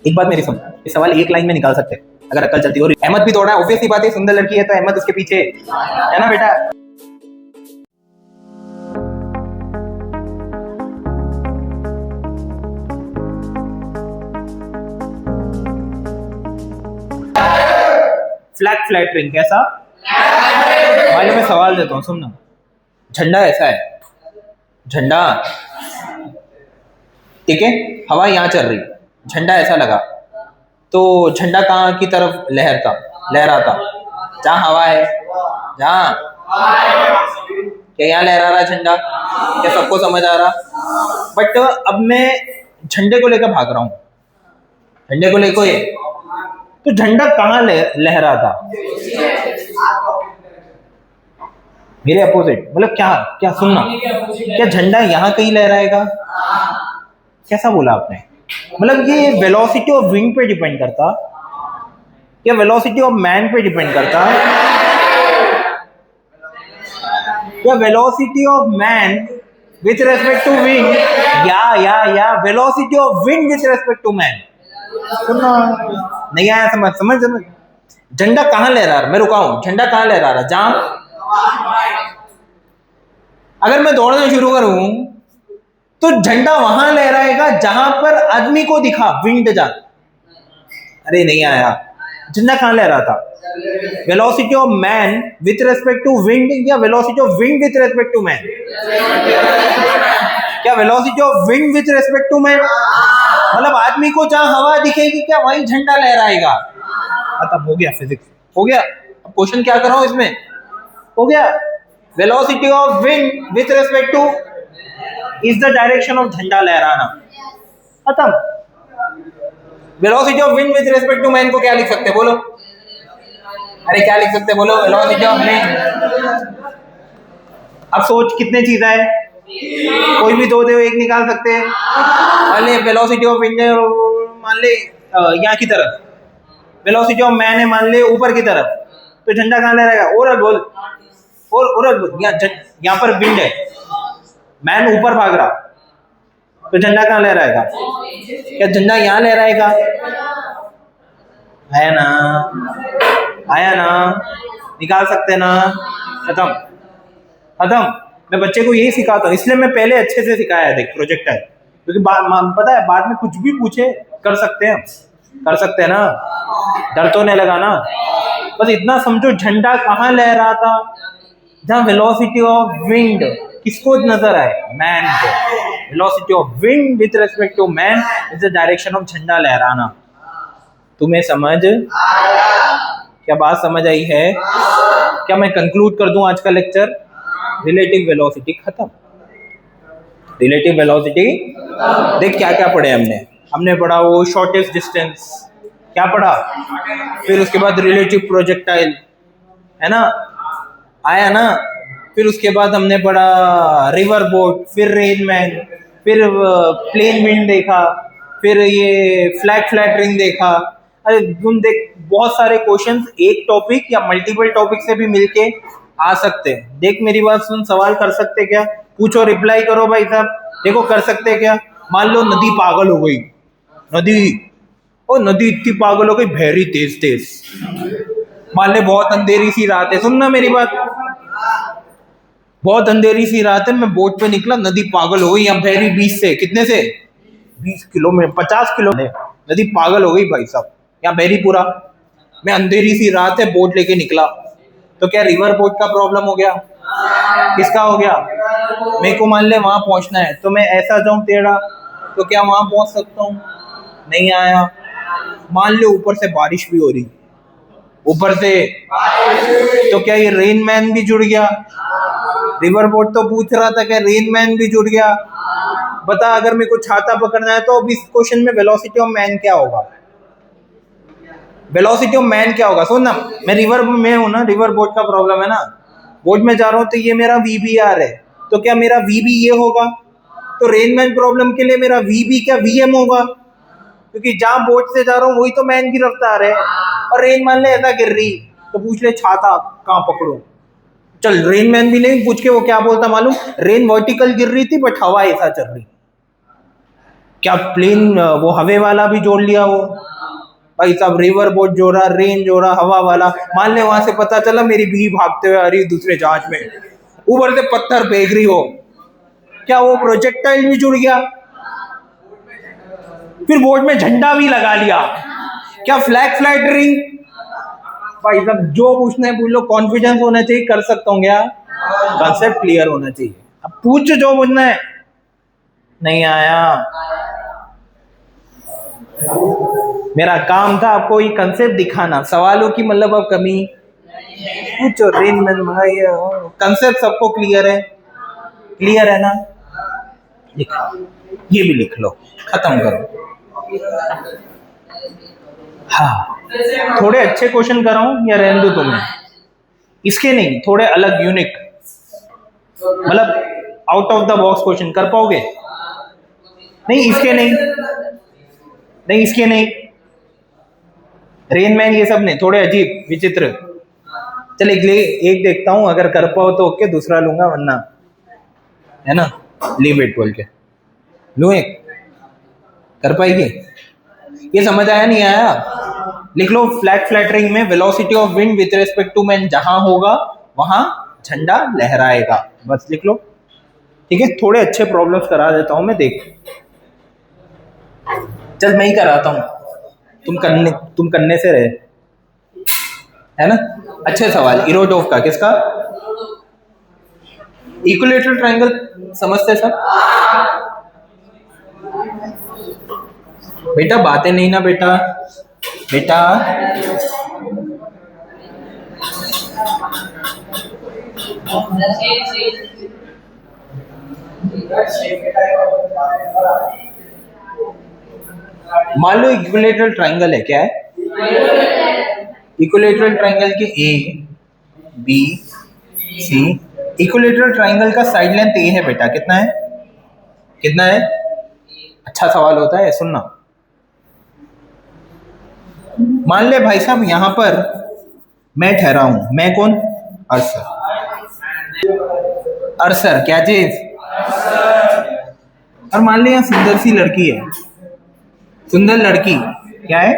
एक बात मेरी सुन, ये सवाल एक लाइन में निकाल सकते हैं अगर अकल चलती हो। अहमद भी दौड़ा है, ऑब्वियस सी बात है, सुंदर लड़की है तो अहमद उसके पीछे है ना बेटा। फ्लैग फ्लैटरिंग कैसा भाई, मैं सवाल देता हूँ सुनना। झंडा ऐसा है, झंडा ठीक है, हवा यहाँ चल रही, झंडा ऐसा लगा तो झंडा कहाँ की तरफ लहराता? जहाँ हवा है, जहाँ क्या यहाँ लहरा रहा झंडा? क्या सबको समझ आ रहा? बट अब मैं झंडे को लेकर भाग रहा हूँ, झंडे को लेकर ये, तो झंडा कहाँ लहरा था? मेरे अपोजिट, मतलब क्या क्या सुनना, क्या झंडा यहाँ कहीं लहराएगा? कैसा बोला आपने? मतलब ये वेलोसिटी ऑफ विंड पे डिपेंड करता या वेलोसिटी ऑफ मैन पे डिपेंड करता या velocity of man with respect to wind या velocity of wind with respect to man? सुनना नहीं आया समझ समझ समझ। झंडा कहाँ लहरा रहा? मैं रुका हूं, झंडा कहाँ लहरा रहा? जहां अगर मैं दौड़ना शुरू करूं तो झंडा वहां लहराएगा जहां पर आदमी को दिखा विंड जा। अरे नहीं आया, झंडा कहां लहरा था? Velocity of man with respect to wind या velocity of wind with respect to man? क्या velocity of wind with respect to man? मतलब आदमी को जहां हवा दिखेगी क्या वहीं झंडा लहराएगा। तब हो गया, फिजिक्स हो गया। अब क्वेश्चन क्या कर रहा हूं इसमें? हो गया, velocity of wind with respect to is the direction of झंडा लहराना। खत्म। Velocity of wind with respect to man को क्या लिख सकते बोलो? अरे क्या लिख सकते बोलो? Velocity of wind. अब सोच कितने चीज है, कोई भी दो एक निकाल सकते हैं। मान ले वेलोसिटी ऑफ विंड मान ले यहाँ की तरफ, वेलोसिटी ऑफ मैन है मान ले ऊपर की तरफ, तो झंडा कहाँ लहराएगा? और बोल, और यहाँ पर विंड है, मैन ऊपर भाग रहा, तो झंडा कहाँ लहराएगा? क्या झंडा यहाँ लहराएगा? आया ना, आया ना, निकाल सकते ना। खत्म खत्म। मैं बच्चे को यही सिखाता हूँ, इसलिए मैं पहले अच्छे से सिखाया है। देख प्रोजेक्टर, क्योंकि पता है बाद में कुछ भी पूछे कर सकते हैं, कर सकते हैं ना, डर तो नहीं लगा ना। बस इतना समझो, झंडा कहाँ लहरा था? जहाँ वेलोसिटी ऑफ विंड किसको नजर आए? मैन को। Velocity of wind with respect to man is the direction of झंडा लहराना। तुम्हें समझ क्या बात समझ आई है? क्या मैं कंक्लूड कर दूं आज का लेक्चर? रिलेटिव वेलोसिटी खत्म। रिलेटिव वेलोसिटी देख क्या क्या पढ़े हमने पढ़ा वो शॉर्टेस्ट डिस्टेंस, क्या पढ़ा? फिर उसके बाद रिलेटिव प्रोजेक्टाइल, है ना, आया ना। फिर उसके बाद हमने पढ़ा रिवर बोट, फिर रेनमैन, फिर प्लेन विंड देखा, फिर ये फ्लैग फ्लैटरिंग देखा। अरे तुम देख, बहुत सारे क्वेश्चंस एक टॉपिक या मल्टीपल टॉपिक से भी मिलके आ सकते हैं। देख मेरी बात सुन, सवाल कर सकते क्या? पूछो, रिप्लाई करो भाई साहब। देखो कर सकते क्या? मान लो नदी पागल हो गई, नदी इतनी पागल हो गई, बहरी तेज तेज। मान ले बहुत अंधेरी सी रात है, सुनना मेरी बात, बहुत अंधेरी सी रात है, मैं बोट पे निकला, नदी पागल हो गई, यहाँ बहरी 20 से, कितने से? 20 किलोमीटर, 50 किलोमीटर, नदी पागल हो गई भाई साहब, यहाँ बहरी पूरा। मैं अंधेरी सी रात है, बोट लेके निकला, तो क्या रिवर बोट का प्रॉब्लम हो गया? किसका हो गया? मेरे को मान ले वहां पहुंचना है, तो मैं ऐसा जाऊं टेढ़ा, तो क्या वहां पहुंच सकता हूँ? नहीं आया। मान ले ऊपर से बारिश भी हो रही, ऊपर से, तो क्या ये रेन मैन भी जुड़ गया? रिवर बोट तो पूछ रहा था, क्या रेन मैन भी जुड़ गया? बता, अगर मेरे को छाता पकड़ना है तो अब इस क्वेश्चन में वेलोसिटी ऑफ मैन क्या होगा? वेलोसिटी ऑफ मैन क्या होगा? सुन ना, मैं रिवर में हूं ना, रिवर बोट का प्रॉब्लम है ना, बोट में जा रहा हूं तो ये मेरा VBR है, तो क्या मेरा VB ये होगा? तो रेनमैन प्रॉब्लम के लिए मेरा VB क्या VM होगा? क्योंकि जहां बोट से जा रहा हूँ वही तो मैन की रफ्तार है, और रेन मान ले ऐसा गिर रही, तो पूछ ले छाता कहाँ पकड़ो? चल रेन मैन भी नहीं पूछ के वो क्या बोलता मालूम? रेन वर्टिकल गिर रही थी बट हवा ऐसा चल रही। क्या प्लेन वो हवे वाला भी जोड़ लिया वो? भाई साहब रिवर बोट जोड़ा, रेन जोड़ा, हवा वाला। मान ले वहां से पता चला मेरी बीवी भागते हुए आ रही दूसरे जहाज में, ऊपर से पत्थर फेंक रही हो, क्या वो प्रोजेक्टाइल भी जुड़ गया? फिर बोट में झंडा भी लगा लिया, क्या फ्लैग फ्लाइटरिंग? भाई साहब जो पूछना है पूछ लो, कॉन्फिडेंस होना चाहिए, कर सकता हूँ क्या, कंसेप्ट क्लियर होना चाहिए। अब पूछ जो पूछना है। नहीं आया, मेरा काम था आपको ये कंसेप्ट दिखाना, सवालों की मतलब अब कमी पूछो। रेन में कंसेप्ट सबको क्लियर है, क्लियर है ना? लिख, ये भी लिख लो, खत्म करो। हाँ, थोड़े अच्छे क्वेश्चन कराऊं या रहने दो तुम्हें? इसके नहीं, थोड़े अलग यूनिक, मतलब out of the box question कर पाओगे? नहीं इसके नहीं, नहीं इसके नहीं, रेन मैन ये सब नहीं, थोड़े अजीब विचित्र। चल एक देखता हूं, अगर कर पाओ तो ओके, दूसरा लूंगा, वरना है ना लीव इट बोल के लू। एक कर पाएगी? ये समझ आया नहीं आया? लिख लो, फ्लैग फ्लैटरिंग में velocity of wind with respect to man जहां होगा वहां झंडा लहराएगा, बस लिख लो। ठीक है, थोड़े अच्छे प्रॉब्लम्स करा देता हूं मैं, देख। चल मैं ही कराता हूं, तुम करने से रहे, है ना? अच्छे सवाल, इरोडोव का, किसका? इक्विलेटरल ट्रायंगल समझते सब? बेटा बातें नहीं ना बेटा, बेटा मान लो इक्विलेटरल ट्रायंगल है, क्या है? इक्विलेटरल ट्रायंगल के A B C, equilateral triangle का साइड लेंथ ए है बेटा, कितना है? कितना है? अच्छा सवाल होता है, सुनना। मान ले भाई साहब यहां पर मैं ठहरा हूं, मैं कौन? अरसर। अरसर क्या चीज? और मान ले यहां सुंदर सी लड़की है, सुंदर लड़की क्या है?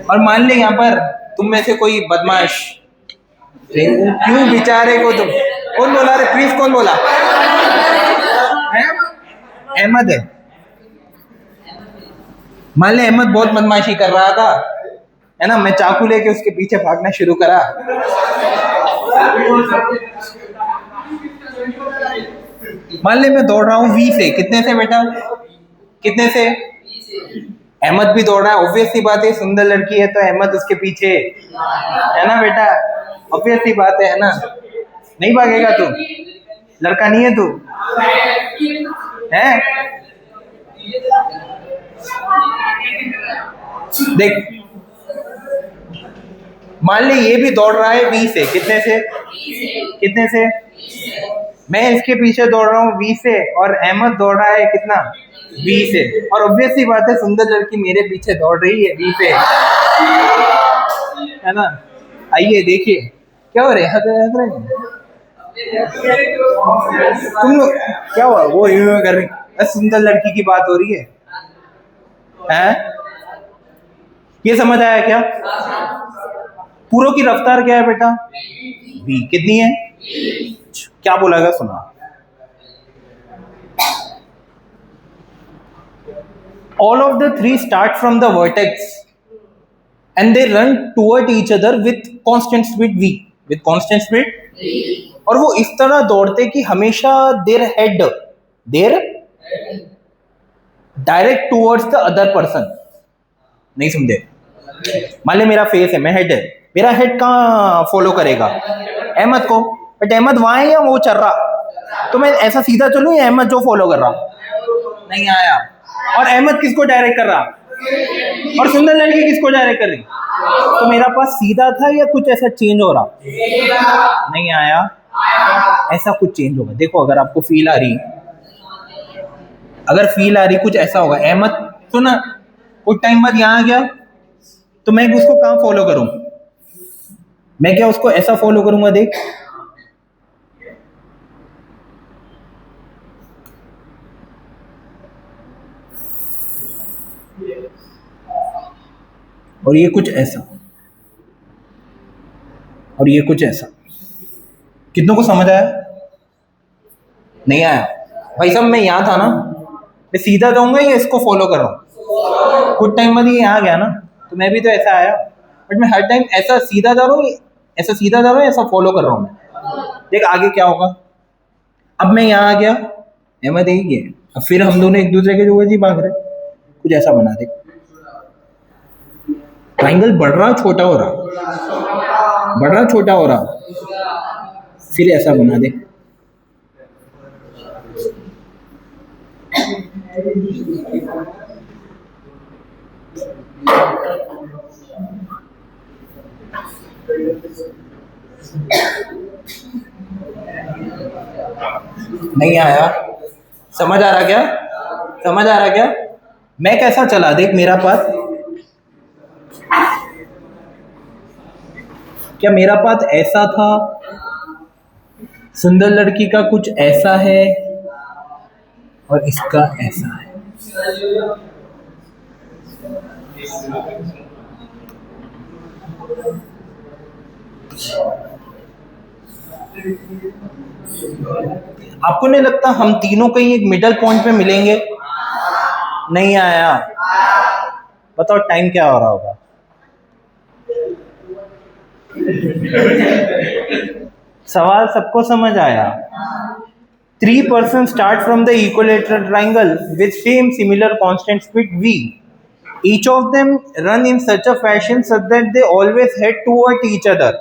और मान ले यहाँ पर तुम में से कोई बदमाश, क्यों बेचारे को तुम, कौन बोला रे प्लीज, कौन बोला? अहमद है। मान ले अहमद बहुत बदमाशी कर रहा था, है ना, मैं चाकू लेके उसके पीछे भागना शुरू करा। मान ले मैं दौड़ रहा हूँ वी से, कितने से बेटा? कितने से? अहमद भी दौड़ रहा है, ऑब्वियस सी बात है, सुंदर लड़की है तो अहमद उसके पीछे, है ना बेटा? ऑब्वियस सी बात है ना? नहीं भागेगा तू? लड़का नहीं है तू? है? देख, मान ले ये भी दौड़ रहा है वी से, कितने से? कितने से? मैं इसके पीछे दौड़ रहा हूँ वी से, और अहमद दौड़ रहा है कितना? वी से। और ऑब्वियस सी बात है सुंदर लड़की मेरे पीछे दौड़ रही है वी से, है ना? आइए देखिए क्या हो रहा है, तुम लोग क्या हुआ? वो यूं कर रही, सुंदर लड़की की बात हो रही है, हैं? ये समझ आया क्या? पूरों की रफ्तार क्या है बेटा? v, कितनी है? क्या बोला गया सुना? All of the three start from the vertex and they run toward each other with constant speed v, with constant speed v. और वो इस तरह दौड़ते कि हमेशा their head direct towards the other person. नहीं समझे? मान ले मेरा फेस है, मैं हेड है, मेरा हेड कहाँ फॉलो करेगा? अहमद को। बट अहमद वहां है या वो चल रहा, तो मैं ऐसा सीधा चलूं या अहमद जो फॉलो कर रहा? नहीं आया। और अहमद किसको डायरेक्ट कर रहा, और सुंदर लड़की किसको डायरेक्ट कर रही? तो मेरा पास सीधा था या कुछ ऐसा चेंज हो रहा? नहीं आया। ऐसा कुछ चेंज होगा, देखो अगर आपको फील आ रही, अगर फील आ रही कुछ ऐसा होगा। अहमद सुना, कुछ टाइम बाद यहाँ आ गया तो मैं उसको कहाँ फॉलो करूं? मैं क्या उसको ऐसा फॉलो करूंगा? देख और ये कुछ ऐसा, और ये कुछ ऐसा। कितनों को समझ आया? नहीं आया? भाई साहब मैं यहाँ था ना, मैं सीधा जाऊंगा या इसको फॉलो कर रहा हूँ? कुछ टाइम बाद ये यहाँ गया ना, तो मैं भी तो ऐसा आया, बट मैं हर टाइम ऐसा सीधा जा रहा हूँ, ऐसा सीधा जा रहा हूँ, ऐसा फॉलो कर रहा हूँ मैं। देख आगे क्या होगा। अब मैं यहाँ आ गया, अहमद यही है, अब फिर हम दोनों एक दूसरे के जो जी भाग रहे। कुछ ऐसा बना दे, ट्राइंगल बढ़ रहा छोटा हो रहा, बढ़ रहा छोटा हो रहा, फिर ऐसा बना दे। नहीं आया? समझ आ रहा क्या? समझ आ रहा क्या? मैं कैसा चला देख मेरा पाथ। क्या मेरा पाथ ऐसा था? सुंदर लड़की का कुछ ऐसा है और इसका ऐसा है। आपको नहीं लगता हम तीनों कहीं एक मिडल पॉइंट पे मिलेंगे? नहीं आया? बताओ टाइम क्या हो रहा होगा? सवाल सबको समझ आया? 3% start from the equilateral triangle with same similar constant speed v. Each of them run in such a fashion such that they always head toward each other.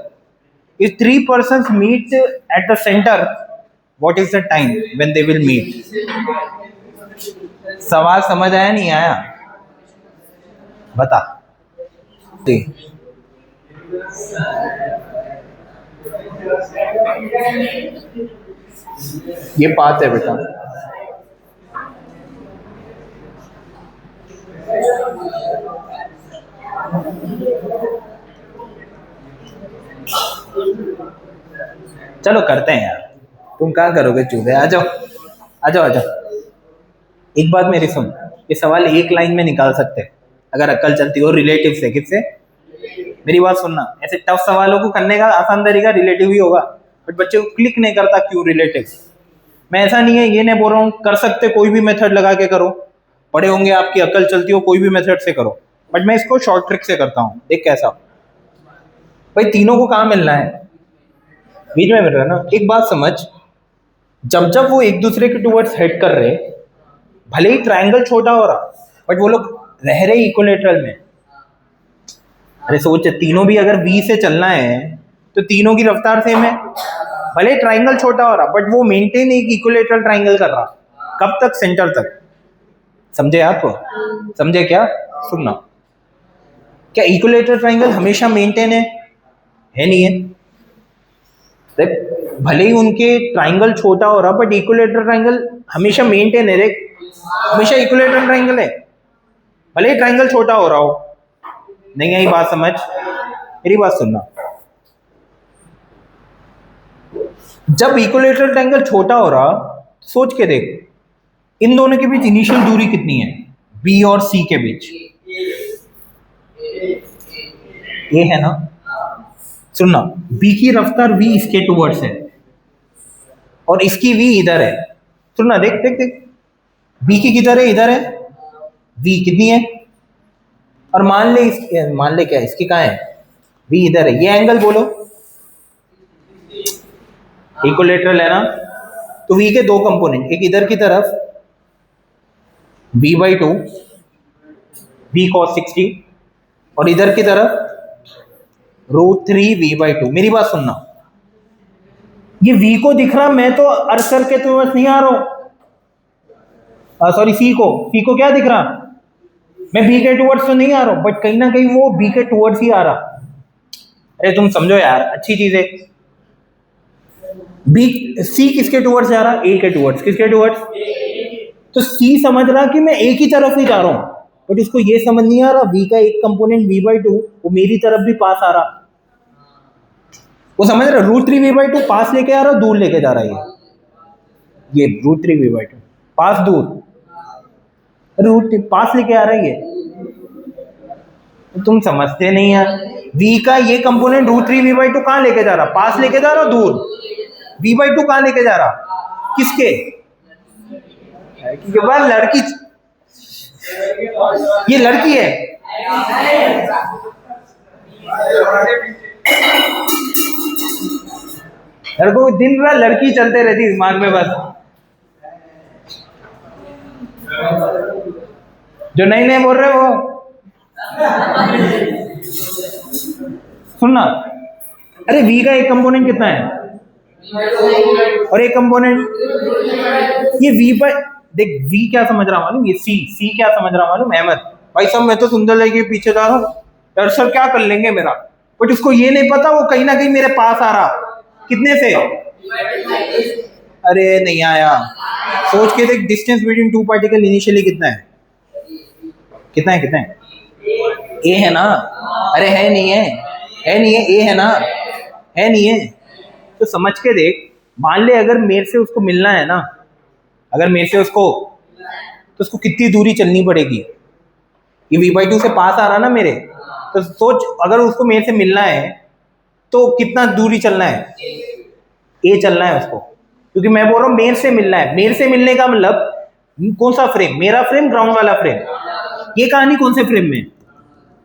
If 3 persons meet at the center, what is the time when they will meet? सवाल समझ आया नहीं आया? बता। ये path है बेटा। चलो करते हैं यार, तुम क्या करोगे चूहे? आ जाओ आ जाओ आ जाओ। एक बात मेरी सुन, ये सवाल एक लाइन में निकाल सकते हैं अगर अक्ल चलती हो। रिलेटिव से, किससे? मेरी बात सुनना, ऐसे टफ सवालों को करने का आसान तरीका रिलेटिव ही होगा, बट बच्चे को क्लिक नहीं करता। क्यों रिलेटिव? मैं ऐसा नहीं है, ये नहीं बोल रहा हूँ कर सकते कोई भी मेथड लगा के करो, पढ़े होंगे आपकी अक्ल चलती हो कोई भी मेथड से करो, बट मैं इसको शॉर्ट ट्रिक से करता हूँ। देख कैसा। भाई तीनों को कहाँ मिलना है? बीच में मिल रहा है ना। एक बात समझ, जब जब वो एक दूसरे के टूवर्ड्स हेड कर रहे, भले ही ट्रायंगल छोटा हो रहा, बट वो लोग रह रहे इक्विलेटरल में। अरे सोच, तीनों भी अगर v से चलना है तो तीनों की रफ्तार सेम है, भले ट्रायंगल छोटा हो रहा, बट वो मेंटेन एक इक्विलेटरल ट्रायंगल कर रहा। कब तक? सेंटर तक। समझे आप? समझे क्या? सुनना, क्या इक्विलेटरल ट्रायंगल हमेशा मेंटेन है? नहीं है। देख भले ही उनके ट्रायंगल छोटा हो रहा, बट इक्विलेटरल ट्रायंगल हमेशा मेंटेन है। देख हमेशा इक्विलेटरल ट्रायंगल है, भले ही ट्रायंगल छोटा हो रहा हो। नहीं आई बात समझ? मेरी बात सुनना, जब इक्विलेटरल ट्रायंगल छोटा हो रहा, सोच के देख इन दोनों के बीच इनिशियल दूरी कितनी है? बी और सी के बीच ये है ना। सुनना, बी की रफ्तार v इसके टूवर्ड्स है और इसकी v इधर है। सुनना, देख देख देख, बी की किधर है? इधर है। v कितनी है? और मान ले क्या इसकी कहाँ है? v इधर है। ये एंगल बोलो इक्विलेटरल है ना। तो v के दो कंपोनेंट, एक इधर की तरफ v/2 v cos 60 और इधर की तरफ √3 v/2। मेरी बात सुनना, ये v को दिख रहा, मैं तो अर्सर के टूवर्ड्स नहीं आ रहा हूं। सॉरी, c को क्या दिख रहा? मैं b के टूवर्ड्स तो नहीं आ रहा हूं, बट कहीं ना कहीं वो b के टूवर्ड्स ही आ रहा। अरे तुम समझो यार, अच्छी चीज है। c किसके टूवर्ड्स जा रहा? a के टूवर्ड्स। किसके टूवर्ड्स? तो c समझ रहा कि मैं a की तरफ ही जा रहा हूं, बट इसको ये समझ नहीं आ रहा v का एक कंपोनेंट v/2 वो मेरी तरफ भी पास आ रहा। वो समझ रहा √3 v/2 पास लेके आ रहा, दूर लेके जा रहा है। ये √3 v/2 पास दूर, रूट पास लेके आ रही है, तुम समझते नहीं यार। v का ये कंपोनेंट √3v/2 कहाँ लेके जा रहा? पास लेके जा रहा, दूर। v/2 कहाँ लेके जा रहा? किसके? के बाद लड़की, ये लड़की है। लड़कों दिन रात लड़की चलते रहती दिमाग में बस। जो नए नए बोल रहे वो सुनना। अरे v का एक कंपोनेंट कितना है और एक कंपोनेंट ये v पर देख। v क्या समझ रहा मालूम? ये c क्या समझ रहा मालूम? अहमद भाई साहब मैं तो सुंदर लड़की के पीछे जा रहा हूँ यार, सर क्या कर लेंगे मेरा, बट उसको ये नहीं पता वो कहीं ना कहीं मेरे पास आ रहा। कितने से? अरे नहीं आया। सोच के देख, distance between two particle initially कितना है? कितना है? कितना है? ए है ना? अरे है नहीं है? है नहीं है? ए है ना? है नहीं है? तो समझ के देख, मान ले अगर मेरे से उसको मिलना है ना, अगर मेरे से उसको, तो उसको कितनी दूरी चलनी पड़ेगी? ये v/2 से पास आ रहा ना मेरे, तो सोच अगर उसको मेरे से मिलना है तो कितना दूरी चलना है? ए चलना है उसको, क्योंकि मैं बोल रहा हूँ मेरे से मिलना है। मेरे से मिलने का मतलब कौन सा फ्रेम? मेरा फ्रेम, ग्राउंड वाला फ्रेम। ये कहानी कौन से फ्रेम में?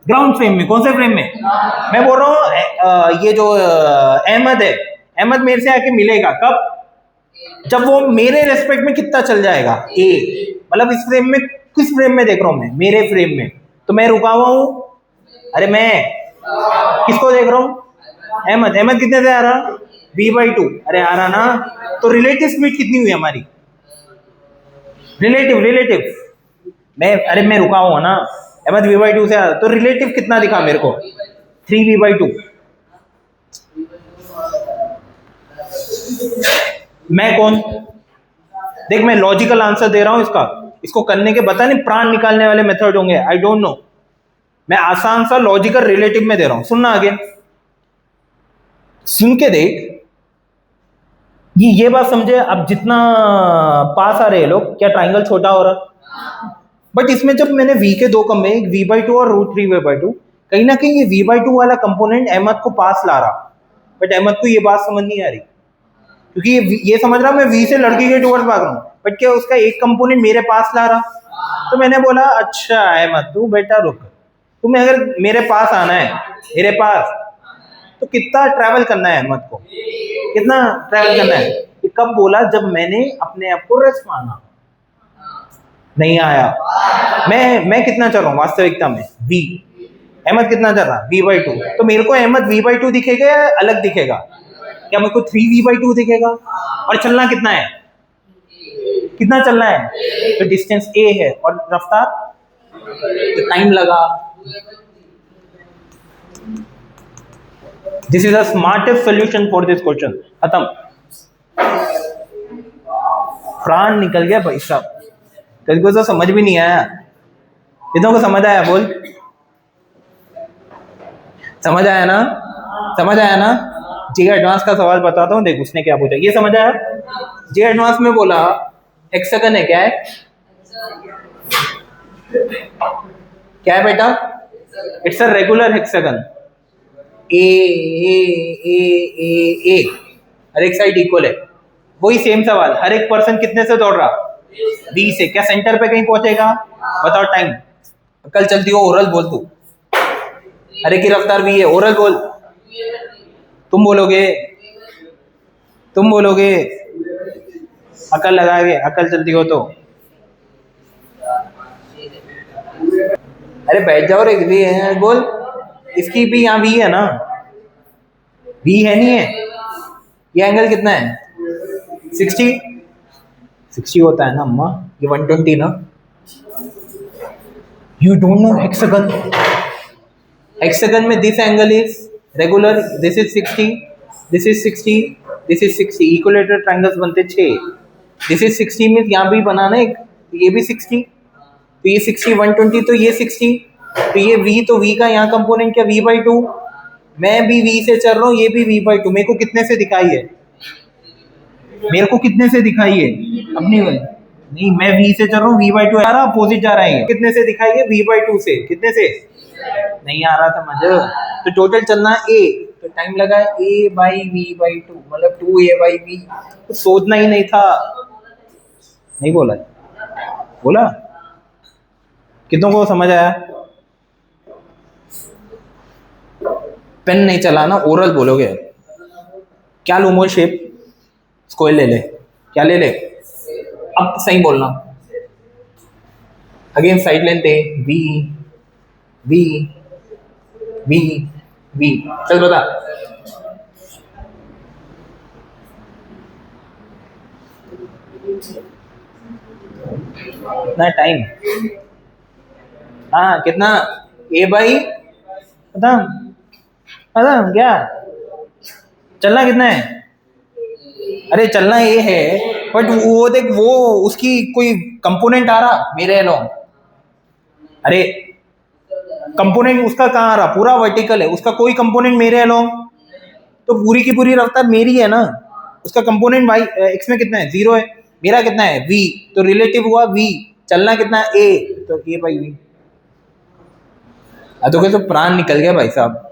ग्राउंड फ्रेम में। कौन से फ्रेम में? मैं बोल रहा हूँ ये जो अहमद है, अहमद मेरे से आके मिलेगा कब? जब वो मेरे रेस्पेक्ट में कितना चल जाएगा? ए। मतलब इस फ्रेम में, किस फ्रेम में देख रहा हूँ मैं? मेरे फ्रेम में। तो मैं रुका हुआ हूँ। अरे मैं किसको देख रहा हूँ? अहमद। अहमद कितने से आ रहा? v/2। अरे आ रहा ना? तो रिलेटिव स्पीड कितनी हुई हमारी? रिलेटिव मैं रुका हुआ ना, अहमद v/2 से आ रहा, तो रिलेटिव कितना दिखा मेरे को? 3v/2। मैं कौन? देख मैं लॉजिकल आंसर दे रहा हूं इसका। इसको करने के बता नहीं प्राण निकालने वाले मेथड होंगे, आई डोंट नो। मैं आसान सा लॉजिकल रिलेटिव में दे रहा हूं। सुनना आगे, सुन के देख। ये बात समझे? अब जितना पास आ रहे हैं लोग, क्या ट्राइंगल छोटा हो रहा? बट इसमें जब मैंने v के दो कम एक v/2 और √3v/2, कहीं ना कहीं ये v/2 वाला कंपोनेंट अहमद को पास ला रहा। बट अहमद को ये बात समझ नहीं आ रही, क्योंकि ये समझ रहा मैं v से लड़की के टूवर्ड्स भाग रहा हूँ, बट क्या उसका एक कंपोनेंट मेरे पास ला रहा। तो मैंने बोला अच्छा अहमद तू बेटा रुक, तुम्हें अगर मेरे पास आना है, मेरे पास, तो कितना ट्रैवल करना है अहमद को? कितना ट्रैवल करना है? ये कब बोला? जब मैंने अपने आप को रेस्ट माना। नहीं आया। मैं कितना चल रहा हूँ वास्तविकता में? v। अहमद कितना चल रहा? v/2। तो मेरे को अहमद v/2 दिखेगा या अलग दिखेगा? क्या मेरे को 3v/2 दिखेगा? और चलना कितना है? कितना चलना है? तो डिस्टेंस a है और रफ्तार, तो टाइम लगा। This is the smartest solution for this question. खत्म। प्राण निकल गया भाई साहब। कल को तो समझ भी नहीं आया। कितनों को समझ आया? बोल। समझ आया ना? समझ आया ना? जे एडवांस का सवाल बताता हूँ, देख उसने क्या पूछा। ये समझ आया? जे एडवांस में बोला हेक्सागन है। क्या है? क्या है बेटा? It's a regular hexagon. ए ए ए ए ए हर एक साइड इक्वल है। वही सेम सवाल, हर एक पर्सन कितने से दौड़ रहा? 20 से। क्या सेंटर पे कहीं पहुंचेगा? बताओ टाइम। कल चलती हो ओरल बोल तू। हर एक की रफ्तार भी है, ओरल बोल। तुम बोलोगे, तुम बोलोगे, अकल लगाओगे, अकल चलती हो तो। अरे बैठ जाओ रे, भी है बोल। इसकी भी यहाँ भी है ना? भी है नहीं है? ये एंगल कितना है? 60 होता है ना अम्मा? ये 120 ना? You don't know hexagon? Hexagon में this angle is regular, this is 60, this is 60, this is 60। Equilateral triangles बनते 6। दिस इज 60 में यहाँ भी बनाना एक, ये भी 60, तो ये 60, 120, तो ये 60, तो ये v, तो v का यहाँ कंपोनेंट क्या? v/2। मैं भी v से चल रहा हूँ, ये भी v/2। मेरे को कितने से दिखाई है? मेरे को कितने से दिखाई है? अपनी नहीं, मैं v से चल रहा हूँ, v/2 आ रहा, अपोजिट जा रहा है, कितने से दिखाइए, v/2 से, कितने से नहीं आ रहा समझ। तो टोटल चलना a, तो टाइम लगा a/v/2 मतलब 2a/v। तो सोचना ही नहीं था, नहीं बोला, बोला कितनों को समझ आया? पेन नहीं चलाना, ओरल बोलोगे। क्या लूं मोल शेप, स्क्वायर ले ले, क्या ले ले, अब सही बोलना। अगेन साइड लेंथ है v v v v, चल बता। ना टाइम, हाँ कितना, a बाई, पता पता क्या चलना कितना है, अरे चलना ये है, बट वो देख, वो उसकी कोई कंपोनेंट आ रहा मेरे अलोंग, अरे कंपोनेंट उसका कहाँ आ रहा, पूरा वर्टिकल है, उसका कोई कंपोनेंट मेरे अलोंग, तो पूरी की पूरी रफ्तार मेरी है ना, उसका कंपोनेंट वाई एक्स में कितना है, 0 है, मेरा कितना है v, तो रिलेटिव हुआ v, चलना कितना है a, तो a बाई v। तो प्राण निकल गया भाई साहब।